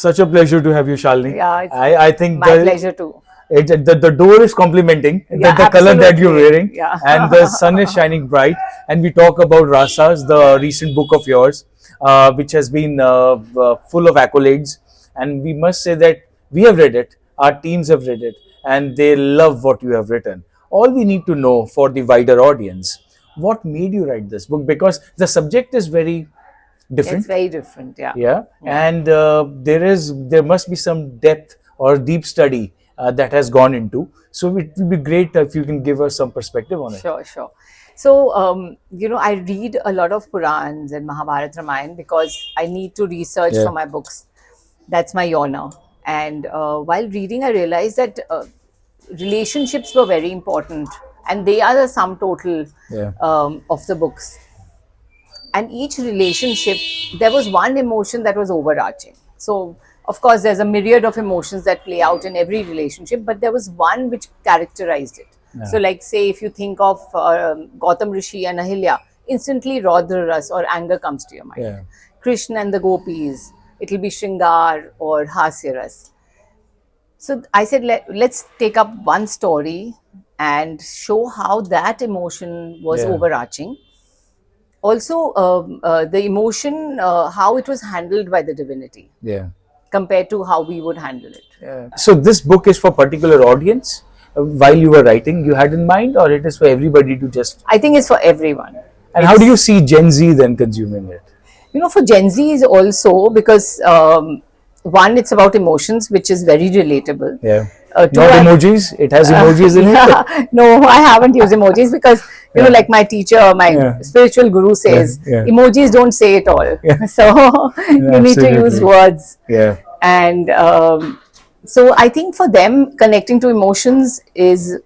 Such a pleasure to have you, Shalini. Yeah, it's I think my pleasure too. the door is complimenting Yeah, the color that you're absolutely. wearing, Yeah. and the sun is shining bright. And we talk about Rasas, the recent book of yours, which has been full of accolades. And we must say that we have read it, our teams have read it, and they love what you have written. All we need to know for the wider audience, what made you write this book? Because the subject is very It's different. very different. Yeah. Yeah, Yeah. and there must be some depth or deep study that has gone into. So it would be great if you can give us some perspective on it. Sure, sure. So, I read a lot of Puranas and Mahabharata Ramayana because I need to research Yeah. for my books. That's my honor. And while reading, I realized that relationships were very important, and they are the sum total Yeah. of the books. And each relationship, there was one emotion that was overarching. So, of course, there's a myriad of emotions that play out in every relationship, but there was one which characterized it. Yeah. So, like, say, if you think of Gautam Rishi and Ahilya, instantly Raudra Ras or anger comes to your mind. Yeah. Krishna and the gopis, it'll be Shringar or Hasya Ras. So I said, let's take up one story and show how that emotion was Yeah. overarching. Also, the emotion, how it was handled by the divinity Yeah. compared to how we would handle it. Yeah. So this book is for particular audience. While you were writing, you had in mind, or it is for everybody to just. I think it's for everyone. And how do you see Gen Z then consuming it? For Gen Zs also, because one, it's about emotions, which is very relatable. Yeah. Two, Not emojis. It has emojis in it. yeah, no, I haven't used emojis because like my teacher, my Yeah. spiritual guru says, Yeah. emojis don't say it all. Yeah. So you need to use Absolutely. words. Yeah. And so I think for them, connecting to emotions is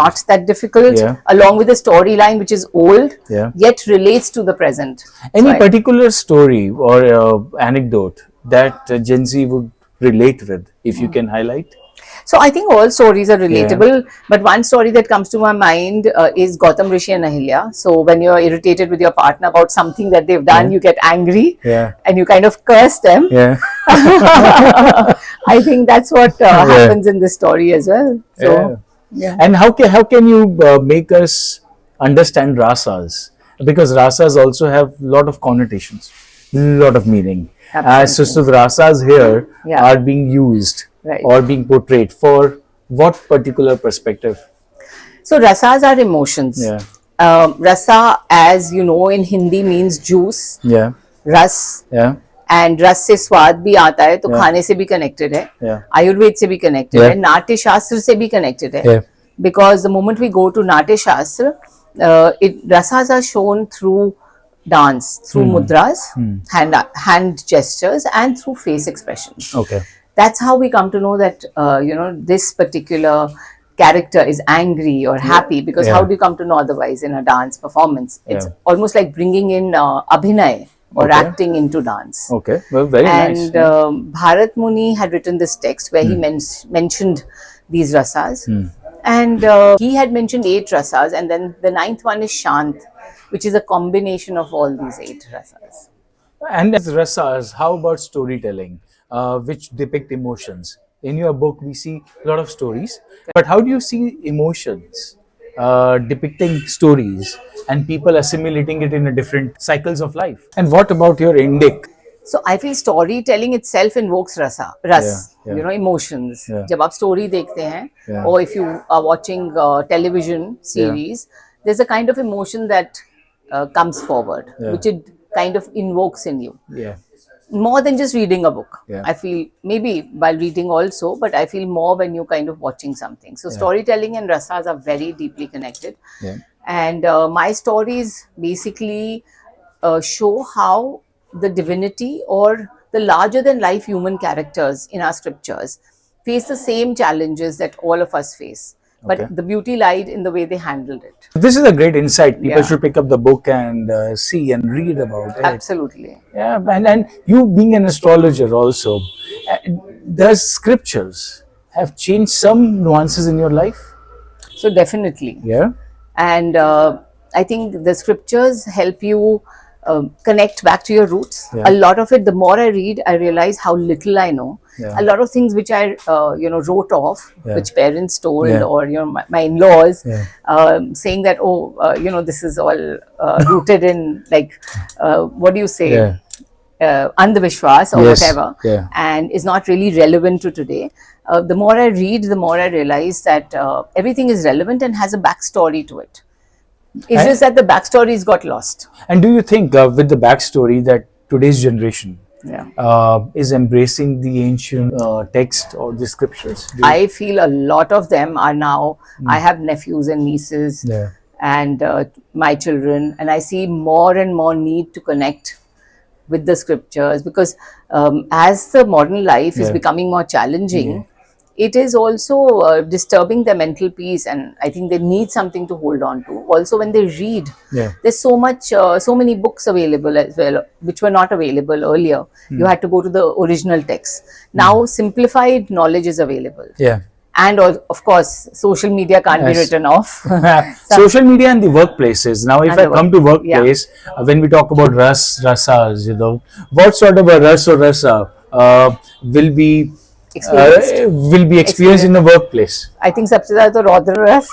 not that difficult. Yeah. Along with the storyline, which is old, Yeah. yet relates to the present. Any So particular story or anecdote that Gen Z would relate with, if you can highlight? So I think all stories are relatable, but one story that comes to my mind is Gautam Rishi and Ahilya. So when you're irritated with your partner about something that they've done, Yeah. you get angry Yeah. and you kind of curse them. Yeah. I think that's what happens in this story as well. So, Yeah. yeah. And how can you make us understand rasas? Because rasas also have a lot of connotations, lot of meaning. So the rasas here Yeah. are being used Right. or being portrayed for what particular perspective? So rasas are emotions. Yeah. Rasa, as you know, in Hindi means juice, Yeah. ras, Yeah. and रस से स्वाद भी आता है तो Yeah. खाने से भी कनेक्टेड है, Yeah. आयुर्वेद से भी कनेक्टेड Yeah. है, नाट्य शास्त्र से भी कनेक्टेड है. Yeah. Because the moment we go to Natya Shastra, rasas are shown through dance, through mudras, hand gestures, and through face expressions. Okay. That's how we come to know that this particular character is angry or happy, because Yeah. how do you come to know otherwise in a dance performance? It's Yeah. almost like bringing in abhinay or Okay. acting into dance. Okay. Well, very nice. And Bharat Muni had written this text where he mentioned these rasas. And he had mentioned 8 rasas, and then the 9th one is Shant, which is a combination of all these 8 rasas. And as rasas, how about storytelling, which depict emotions? In your book, we see a lot of stories, but how do you see emotions depicting stories and people assimilating it in a different cycles of life? And what about your indic? So I feel storytelling itself invokes ras, Yeah. emotions. Yeah. जब आप story देखते हैं, Yeah. or if you are watching television series, there's a kind of emotion that comes forward, Yeah. which it kind of invokes in you. Yeah. More than just reading a book. Yeah. I feel maybe while reading also, but I feel more when you're kind of watching something. So storytelling and rasas are very deeply connected. Yeah. And my stories basically show how the divinity or the larger than life human characters in our scriptures face the same challenges that all of us face. But Okay. the beauty lied in the way they handled it. This is a great insight. People Yeah. should pick up the book and see and read about it. Absolutely. Yeah, and you being an astrologer also, uh, does scriptures have changed some nuances in your life? So definitely. Yeah. And I think the scriptures help you connect back to your roots. Yeah. A lot of it, the more I read, I realize how little I know. Yeah. A lot of things which I wrote off, Yeah. which parents told, Yeah. or my in-laws, Yeah. saying that, oh, this is all rooted in, like, what do you say, Yeah. andhvishwas or Yes. whatever, Yeah. and is not really relevant to today. The more I read, the more I realize that everything is relevant and has a backstory to it. It's just that the backstories got lost. And do you think, with the backstory, that today's generation Yeah. is embracing the ancient text or the scriptures? I feel a lot of them are now. I have nephews and nieces, Yeah. and my children, and I see more and more need to connect with the scriptures, because as the modern life is Yeah. becoming more challenging, Yeah. it is also disturbing their mental peace, and I think they need something to hold on to. Also, when they read, Yeah. there's so many books available as well, which were not available earlier. You had to go to the original text. Now, simplified knowledge is available. Yeah. And of course, social media can't be Yes. written off. Social media and the workplaplaces. Now, if And I the come to work- yeah. workplace, when we talk about rasas, what sort of a ras or rasa will be Experienced. experienced in the workplace? I think सबसे ज़्यादा तो रौद्र रस,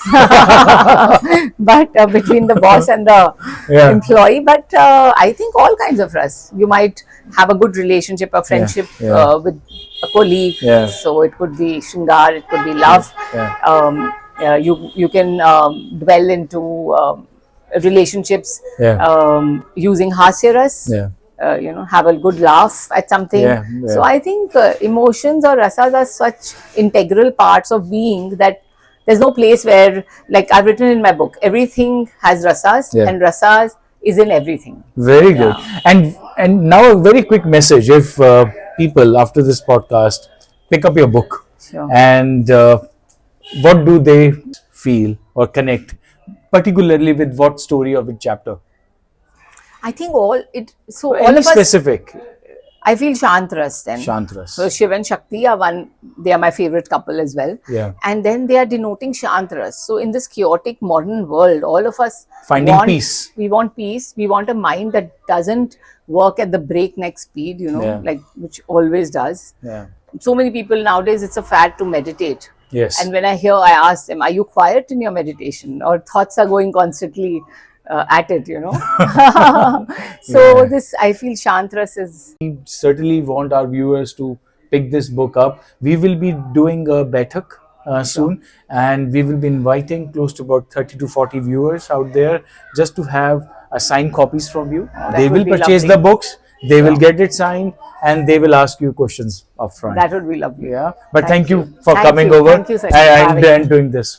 but between the boss and the Yeah. employee. But I think all kinds of rus. You might have a good relationship, a friendship Yeah. with a colleague. Yeah. So it could be shringar, it could be love. Yeah. You can dwell into relationships Yeah. using hasya ras. Yeah. Have a good laugh at something. Yeah, yeah. So I think emotions or rasas are such integral parts of being that there's no place where, like I've written in my book, everything has rasas, Yeah. and rasas is in everything. Very good. And now a very quick message. If people after this podcast pick up your book, Sure. and what do they feel or connect, particularly with what story or which chapter? I think all Any of us, specific? I feel Shantras then. Shantras. So Shiv and Shakti are they are my favorite couple as well. Yeah. And then they are denoting Shantras. So in this chaotic modern world, all of us Finding peace. We want peace. We want a mind that doesn't work at the breakneck speed, Yeah. like which always does. Yeah. So many people nowadays, it's a fad to meditate. Yes. And when I ask them, are you quiet in your meditation, or thoughts are going constantly at it, So this, I feel Shantras is. We certainly want our viewers to pick this book up. We will be doing a Baitak soon, and we will be inviting close to about 30 to 40 viewers out there just to have signed copies from you. They will would be purchase lovely. the books, they will get it signed, and they will ask you questions upfront. That would be lovely. Yeah. But thank you for Thank coming you. over Thank you, Sachn, for having me. and doing this.